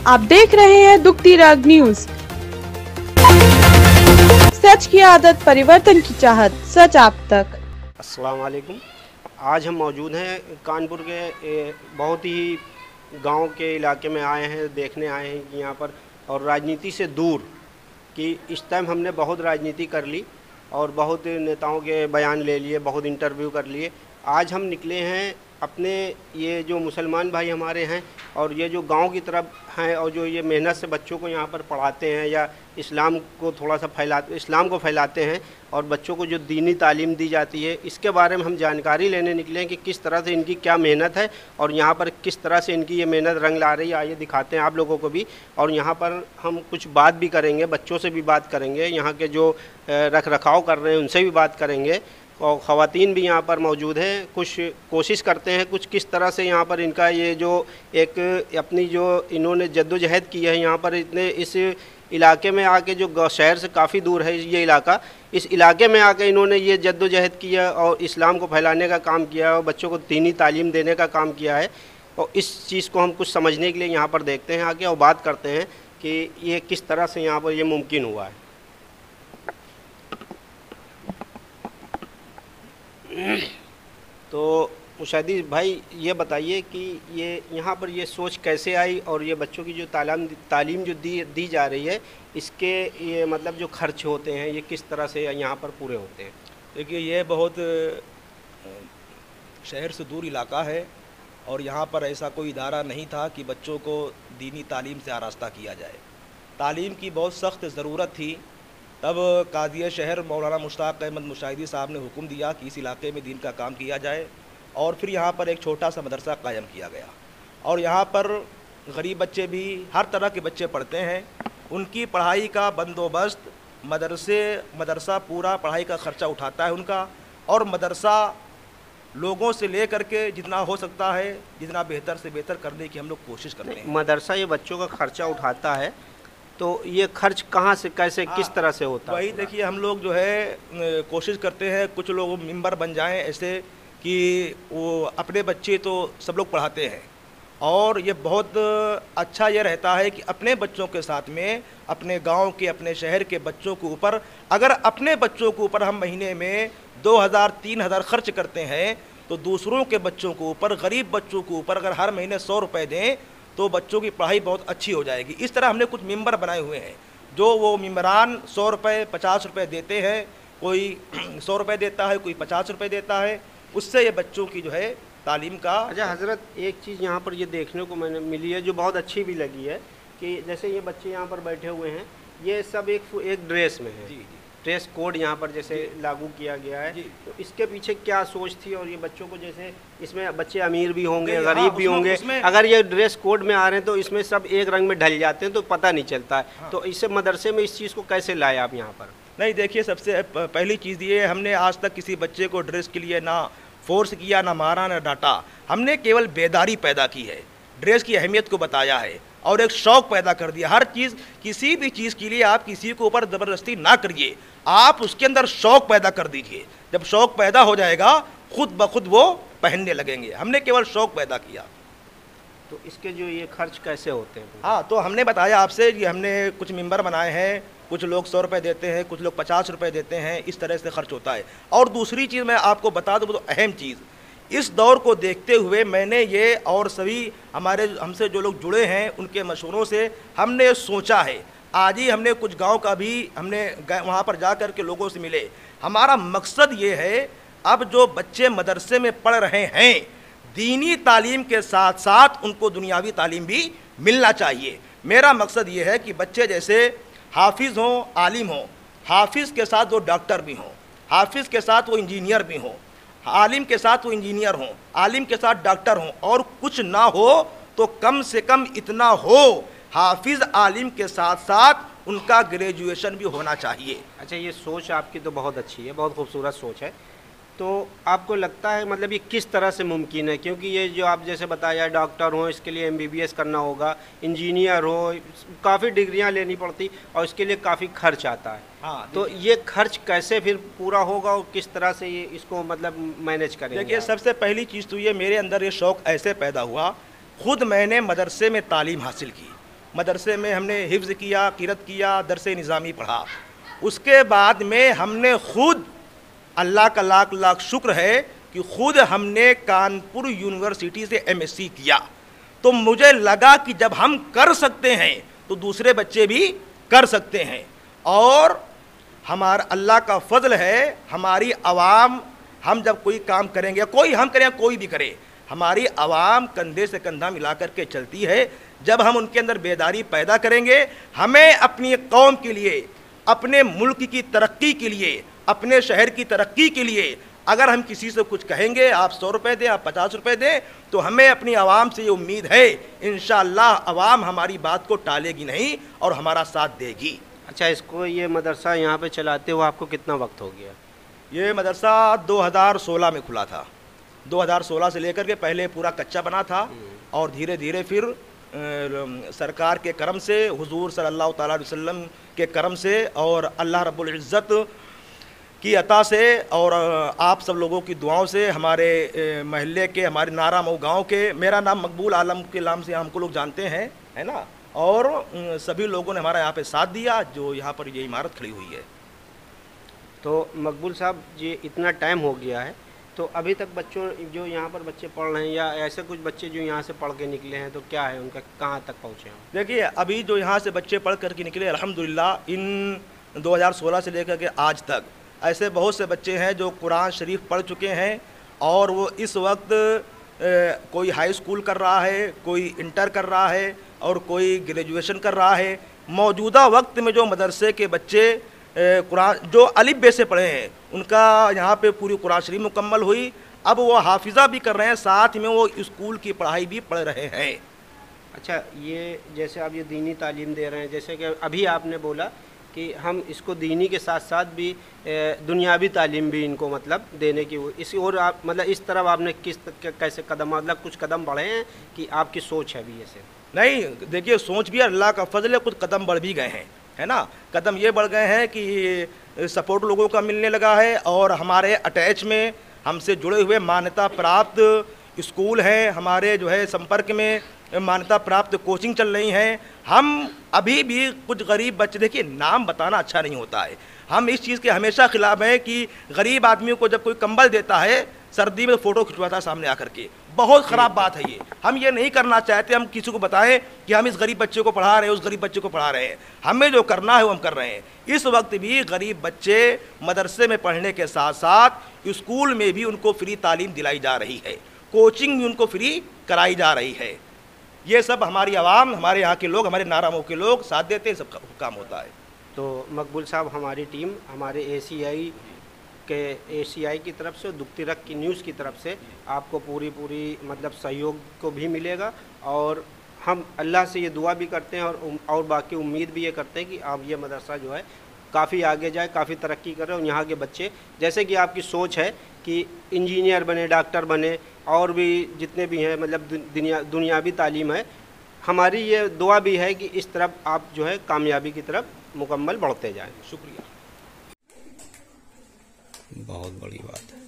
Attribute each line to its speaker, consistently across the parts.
Speaker 1: आप देख रहे हैं दुखती राग न्यूज। सच की आदत, परिवर्तन की चाहत, सच आप तक।
Speaker 2: अस्सलाम वालेकुम। आज हम मौजूद हैं कानपुर के बहुत ही गांव के इलाके में आए हैं, देखने आए हैं कि यहाँ पर और राजनीति से दूर कि इस टाइम हमने बहुत राजनीति कर ली और बहुत नेताओं के बयान ले लिए, बहुत इंटरव्यू कर लिए। आज हम निकले हैं अपने ये जो मुसलमान भाई हमारे हैं और ये जो गांव की तरफ हैं और जो ये मेहनत से बच्चों को यहाँ पर पढ़ाते हैं या इस्लाम को थोड़ा सा इस्लाम को फैलाते हैं और बच्चों को जो दीनी तालीम दी जाती है, इसके बारे में हम जानकारी लेने निकले हैं कि किस तरह से इनकी क्या मेहनत है और यहाँ पर किस तरह से इनकी ये मेहनत रंग ला रही है। आइए दिखाते हैं आप लोगों को भी। और यहाँ पर हम कुछ बात भी करेंगे, बच्चों से भी बात करेंगे, यहाँ के जो रख रखाव कर रहे हैं उनसे भी बात करेंगे और ख़वातीन भी यहाँ पर मौजूद हैं। कुछ कोशिश करते हैं कुछ किस तरह से यहाँ पर इनका ये जो एक अपनी जो इन्होंने जद्दोजहद की है यहाँ पर इतने इस इलाके में आके, जो शहर से काफ़ी दूर है ये इलाका, इस इलाके में आके इन्होंने ये जद्दोजहद किया और इस्लाम को फैलाने का काम किया और बच्चों को दीनी तालीम देने का काम किया है। और इस चीज़ को हम कुछ समझने के लिए यहाँ पर देखते हैं आके और बात करते हैं कि ये किस तरह से यहाँ पर ये मुमकिन हुआ है। तो मुशाहिदी भाई ये बताइए कि ये यहाँ पर ये सोच कैसे आई और ये बच्चों की जो तालीम जो दी जा रही है, इसके ये मतलब जो खर्च होते हैं ये किस तरह से यहाँ पर पूरे होते हैं?
Speaker 3: देखिए, ये बहुत शहर से दूर इलाका है और यहाँ पर ऐसा कोई इदारा नहीं था कि बच्चों को दीनी तालीम से आरास्ता किया जाए। तालीम की बहुत सख्त ज़रूरत थी। तब काज़ी शहर मौलाना मुश्ताक अहमद मुशाहिदी साहब ने हुक्म दिया कि इस इलाके में दीन का काम किया जाए और फिर यहाँ पर एक छोटा सा मदरसा कायम किया गया। और यहाँ पर गरीब बच्चे भी, हर तरह के बच्चे पढ़ते हैं। उनकी पढ़ाई का बंदोबस्त मदरसा पूरा पढ़ाई का ख़र्चा उठाता है उनका, और मदरसा लोगों से ले करके जितना हो सकता है, जितना बेहतर से बेहतर करने की हम लोग कोशिश करते हैं।
Speaker 2: मदरसा ये बच्चों का ख़र्चा उठाता है, तो ये खर्च कहाँ से, कैसे, किस तरह से होता है?
Speaker 3: वही देखिए, हम लोग जो है कोशिश करते हैं कुछ लोग मेंबर बन जाएं ऐसे कि वो अपने बच्चे तो सब लोग पढ़ाते हैं और ये बहुत अच्छा ये रहता है कि अपने बच्चों के साथ में अपने गांव के, अपने शहर के बच्चों के ऊपर, अगर अपने बच्चों के ऊपर हम महीने में 2000-3000 खर्च करते हैं तो दूसरों के बच्चों के ऊपर, गरीब बच्चों के ऊपर अगर हर महीने 100 रुपये दें तो बच्चों की पढ़ाई बहुत अच्छी हो जाएगी। इस तरह हमने कुछ मेंबर बनाए हुए हैं जो वो मेंबरान 100 रुपये 50 रुपये देते हैं। कोई 100 रुपये देता है, कोई 50 रुपये देता है। उससे ये बच्चों की जो है तालीम का।
Speaker 2: अच्छा हज़रत, एक चीज़ यहाँ पर ये देखने को मैंने मिली है जो बहुत अच्छी भी लगी है कि जैसे ये बच्चे यहाँ पर बैठे हुए हैं, ये सब एक ड्रेस में है।
Speaker 3: जी।
Speaker 2: ड्रेस कोड यहाँ पर जैसे लागू किया गया है, तो इसके पीछे क्या सोच थी? और ये बच्चों को जैसे इसमें बच्चे अमीर भी होंगे, गरीब भी होंगे, अगर ये ड्रेस कोड में आ रहे हैं तो इसमें सब एक रंग में ढल जाते हैं तो पता नहीं चलता है। हाँ। तो इससे मदरसे में इस चीज़ को कैसे लाए आप यहाँ पर?
Speaker 3: नहीं, देखिए, सबसे पहली चीज़ ये, हमने आज तक किसी बच्चे को ड्रेस के लिए ना फोर्स किया, ना मारा, ना डांटा। हमने केवल बेदारी पैदा की है, ड्रेस की अहमियत को बताया है और एक शौक़ पैदा कर दिया। हर चीज़, किसी भी चीज़ के लिए आप किसी के ऊपर ज़बरदस्ती ना करिए, आप उसके अंदर शौक़ पैदा कर दीजिए। जब शौक़ पैदा हो जाएगा खुद ब खुद वो पहनने लगेंगे। हमने केवल शौक़ पैदा किया।
Speaker 2: तो इसके जो ये खर्च कैसे होते हैं?
Speaker 3: हाँ, तो हमने बताया आपसे कि हमने कुछ मेंबर बनाए हैं, कुछ लोग 100 रुपये देते हैं, कुछ लोग 50 रुपये देते हैं। इस तरह से खर्च होता है। और दूसरी चीज़ मैं आपको बता दूँ, तो अहम चीज़, इस दौर को देखते हुए मैंने ये और सभी हमसे जो लोग जुड़े हैं उनके मशवरों से हमने सोचा है, आज ही हमने कुछ गांव का भी हमने वहाँ पर जा कर के लोगों से मिले। हमारा मकसद ये है, अब जो बच्चे मदरसे में पढ़ रहे हैं, दीनी तालीम के साथ साथ उनको दुनियावी तालीम भी मिलना चाहिए। मेरा मकसद ये है कि बच्चे जैसे हाफिज़ हों, आलिम हों, हाफिज़ के साथ वो डॉक्टर भी हों, हाफिज़ के साथ वो इंजीनियर भी हों, आलिम के साथ वो इंजीनियर हों, आलिम के साथ डॉक्टर हों, और कुछ ना हो तो कम से कम इतना हो, हाफिज़ आलिम के साथ साथ उनका ग्रेजुएशन भी होना चाहिए।
Speaker 2: अच्छा, ये सोच आपकी तो बहुत अच्छी है, बहुत खूबसूरत सोच है। तो आपको लगता है मतलब ये किस तरह से मुमकिन है? क्योंकि ये जो आप जैसे बताया, डॉक्टर हो, इसके लिए MBBS करना होगा, इंजीनियर हो, काफ़ी डिग्रियां लेनी पड़ती और इसके लिए काफ़ी खर्च आता है।
Speaker 3: हाँ,
Speaker 2: तो ये खर्च कैसे फिर पूरा होगा और किस तरह से ये इसको मतलब मैनेज करेंगे?
Speaker 3: देखिए, सबसे पहली चीज़ तो ये, मेरे अंदर ये शौक़ ऐसे पैदा हुआ, खुद मैंने मदरसे में तालीम हासिल की मदरसे में हमने हिफ्ज़ किया, क़िरात किया, दरसे निज़ामी पढ़ा। उसके बाद में हमने खुद, अल्लाह का लाख लाख शुक्र है कि खुद हमने कानपुर यूनिवर्सिटी से MSc किया। तो मुझे लगा कि जब हम कर सकते हैं तो दूसरे बच्चे भी कर सकते हैं। और हमारा अल्लाह का फजल है, हमारी आवाम, हम जब कोई काम करेंगे, कोई हम करें कोई भी करे, हमारी आवाम कंधे से कंधा मिला करके चलती है। जब हम उनके अंदर बेदारी पैदा करेंगे, हमें अपनी कौम के लिए, अपने मुल्क की तरक्की के लिए, अपने शहर की तरक्की के लिए अगर हम किसी से कुछ कहेंगे, आप 100 रुपये दें, आप 50 रुपये दें, तो हमें अपनी आवाम से ये उम्मीद है इंशाअल्लाह आवाम हमारी बात को टालेगी नहीं और हमारा साथ देगी।
Speaker 2: अच्छा, इसको ये मदरसा यहाँ पे चलाते हुए आपको कितना वक्त हो गया?
Speaker 3: ये मदरसा 2016 में खुला था। 2016 से लेकर के पहले पूरा कच्चा बना था और धीरे धीरे फिर सरकार के करम से, हुजूर सल्लल्लाहु ताला अलैहि वसल्लम के करम से और अल्लाह रब्बुल इज़्ज़त की अता से और आप सब लोगों की दुआओं से, हमारे महल्ले के, हमारे नारा मऊ गाँव के, मेरा नाम मकबूल आलम के नाम से हमको लोग जानते हैं, है ना, और सभी लोगों ने हमारा यहाँ पे साथ दिया, जो यहाँ पर ये इमारत खड़ी हुई है।
Speaker 2: तो मकबूल साहब, ये इतना टाइम हो गया है, तो अभी तक बच्चों जो यहाँ पर बच्चे पढ़ रहे हैं या ऐसे कुछ बच्चे जो यहाँ से पढ़ के निकले हैं, तो क्या है उनका, कहाँ तक पहुँचे हैं?
Speaker 3: देखिए, अभी जो यहाँ से बच्चे पढ़ करके निकले, अल्हम्दुलिल्लाह इन 2016 से लेकर के आज तक ऐसे बहुत से बच्चे हैं जो कुरान शरीफ पढ़ चुके हैं और वो इस वक्त कोई हाई स्कूल कर रहा है, कोई इंटर कर रहा है और कोई ग्रेजुएशन कर रहा है। मौजूदा वक्त में जो मदरसे के बच्चे कुरान जो अलिफ बे से पढ़े हैं, उनका यहाँ पे पूरी कुरान शरीफ मुकम्मल हुई। अब वो हाफिज़ा भी कर रहे हैं, साथ में वो स्कूल की पढ़ाई भी पढ़ रहे हैं।
Speaker 2: अच्छा, ये जैसे आप ये दीनी तालीम दे रहे हैं, जैसे कि अभी आपने बोला कि हम इसको दीनी के साथ साथ भी दुनियावी तालीम भी इनको मतलब देने की, इसी और आप मतलब इस तरफ आपने कैसे कदम, मतलब कुछ कदम बढ़े हैं कि आपकी सोच है भी ऐसे?
Speaker 3: नहीं, देखिए, सोच भी अल्लाह का फजल है, कुछ कदम बढ़ भी गए हैं, है ना। कदम ये बढ़ गए हैं कि सपोर्ट लोगों का मिलने लगा है और हमारे अटैच में हमसे जुड़े हुए मान्यता प्राप्त स्कूल हैं, हमारे जो है संपर्क में मान्यता प्राप्त कोचिंग चल रही हैं। हम अभी भी कुछ गरीब बच्चे, देखिए नाम बताना अच्छा नहीं होता है, हम इस चीज़ के हमेशा खिलाफ हैं कि गरीब आदमियों को जब कोई कंबल देता है सर्दी में, फ़ोटो खिंचवाता है सामने आकर के, बहुत ख़राब बात है ये। हम ये नहीं करना चाहते, हम किसी को बताएं कि हम इस गरीब बच्चे को पढ़ा रहे हैं, उस गरीब बच्चे को पढ़ा रहे हैं। हमें जो करना है वो हम कर रहे हैं। इस वक्त भी गरीब बच्चे मदरसे में पढ़ने के साथ साथ स्कूल में भी उनको फ्री तालीम दिलाई जा रही है, कोचिंग भी उनको फ्री कराई जा रही है। ये सब हमारी आवाम, हमारे यहाँ के लोग, हमारे नारामऊ के लोग साथ देते हैं, सब काम होता है।
Speaker 2: तो मकबूल साहब, हमारी टीम हमारे एशियाई की तरफ से, दुखती रख की न्यूज़ की तरफ से आपको पूरी मतलब सहयोग को भी मिलेगा और हम अल्लाह से ये दुआ भी करते हैं और बाकी उम्मीद भी ये करते हैं कि आप ये मदरसा जो है काफ़ी आगे जाए, काफ़ी तरक्की करे और यहाँ के बच्चे, जैसे कि आपकी सोच है कि इंजीनियर बने, डॉक्टर बने और भी जितने भी हैं, मतलब दुनियावी तालीम है, हमारी ये दुआ भी है कि इस तरफ आप जो है कामयाबी की तरफ मुकम्मल बढ़ते जाएं।
Speaker 3: शुक्रिया।
Speaker 2: बहुत बड़ी बात है।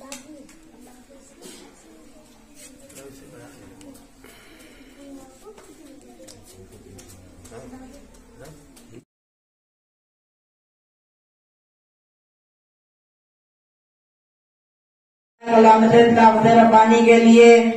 Speaker 4: पानी के लिए